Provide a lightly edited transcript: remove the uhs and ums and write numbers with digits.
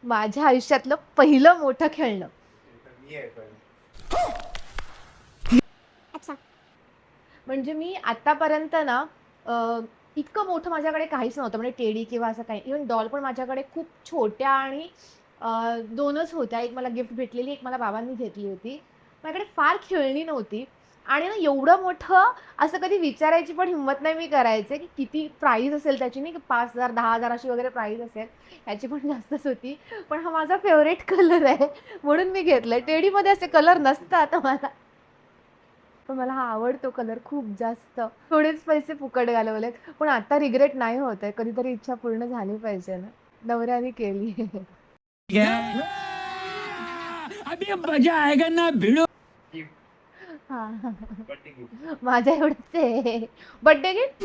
माझ्या आयुष्यातलं पहिलं मोठं खेळणं. अच्छा. म्हणजे मी आतापर्यंत ना इतकं मोठं माझ्याकडे काहीच नव्हतं, म्हणजे टेडी किंवा असं काही. इव्हन डॉल पण माझ्याकडे खूप छोट्या आणि 2च होत्या. एक मला गिफ्ट भेटलेली, एक मला बाबांनी घेतली होती. माझ्याकडे फार खेळणी नव्हती आणि ना एवढं मोठं असं कधी विचारायची पण हिंमत नाही मी करायचे, की किती प्राईज असेल त्याची, नाही की 5,000 10,000 अशी वगैरे प्राईज असेल. ह्याची पण जास्तच होती. पण हा माझा फेव्हरेट कलर आहे म्हणून मी घेतलाय. टेडीमध्ये असे कलर नसतात मला. पण मला हा आवडतो कलर खूप जास्त. थोडेच पैसे फुकट घालवलेत. पण आता रिग्रेट नाही होत आहे. कधीतरी इच्छा पूर्ण झाली पाहिजे ना. नवऱ्याने केली. अभी मजा आएगा ना भिड़ो. हां. माझ्या एवढंच आहे. Birthday gift?